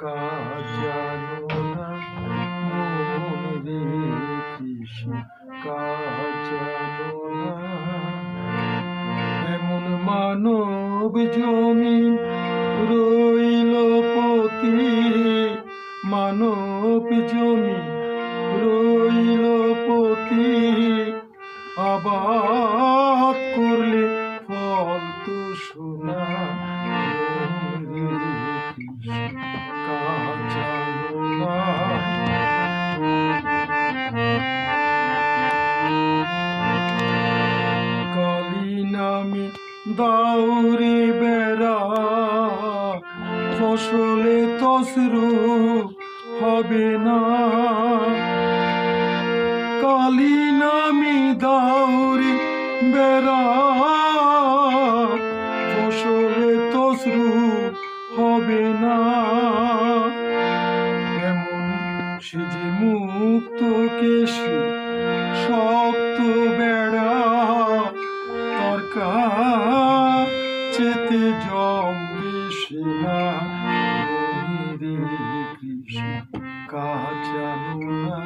কাজ জানো না মন রে কৃষ্ণ, কাজ জানো না। এমন মানব জমিন রইল পতি, মানব জমিন রইল পতি, আবাদ করলে ফল তো সোনা। কাজ জানো না। কালী নামে দাউরে বেড়া, ফসলে তসরু হবে না। কালী নামে দাউরে বেড়া, ফসলে তসরু হবে না। এমন সে যে মুক্ত কেশে শক্ত বেড়া, তার কাছেতে জমবে সে না। রে কৃষ্ণ, কাজ জানো না।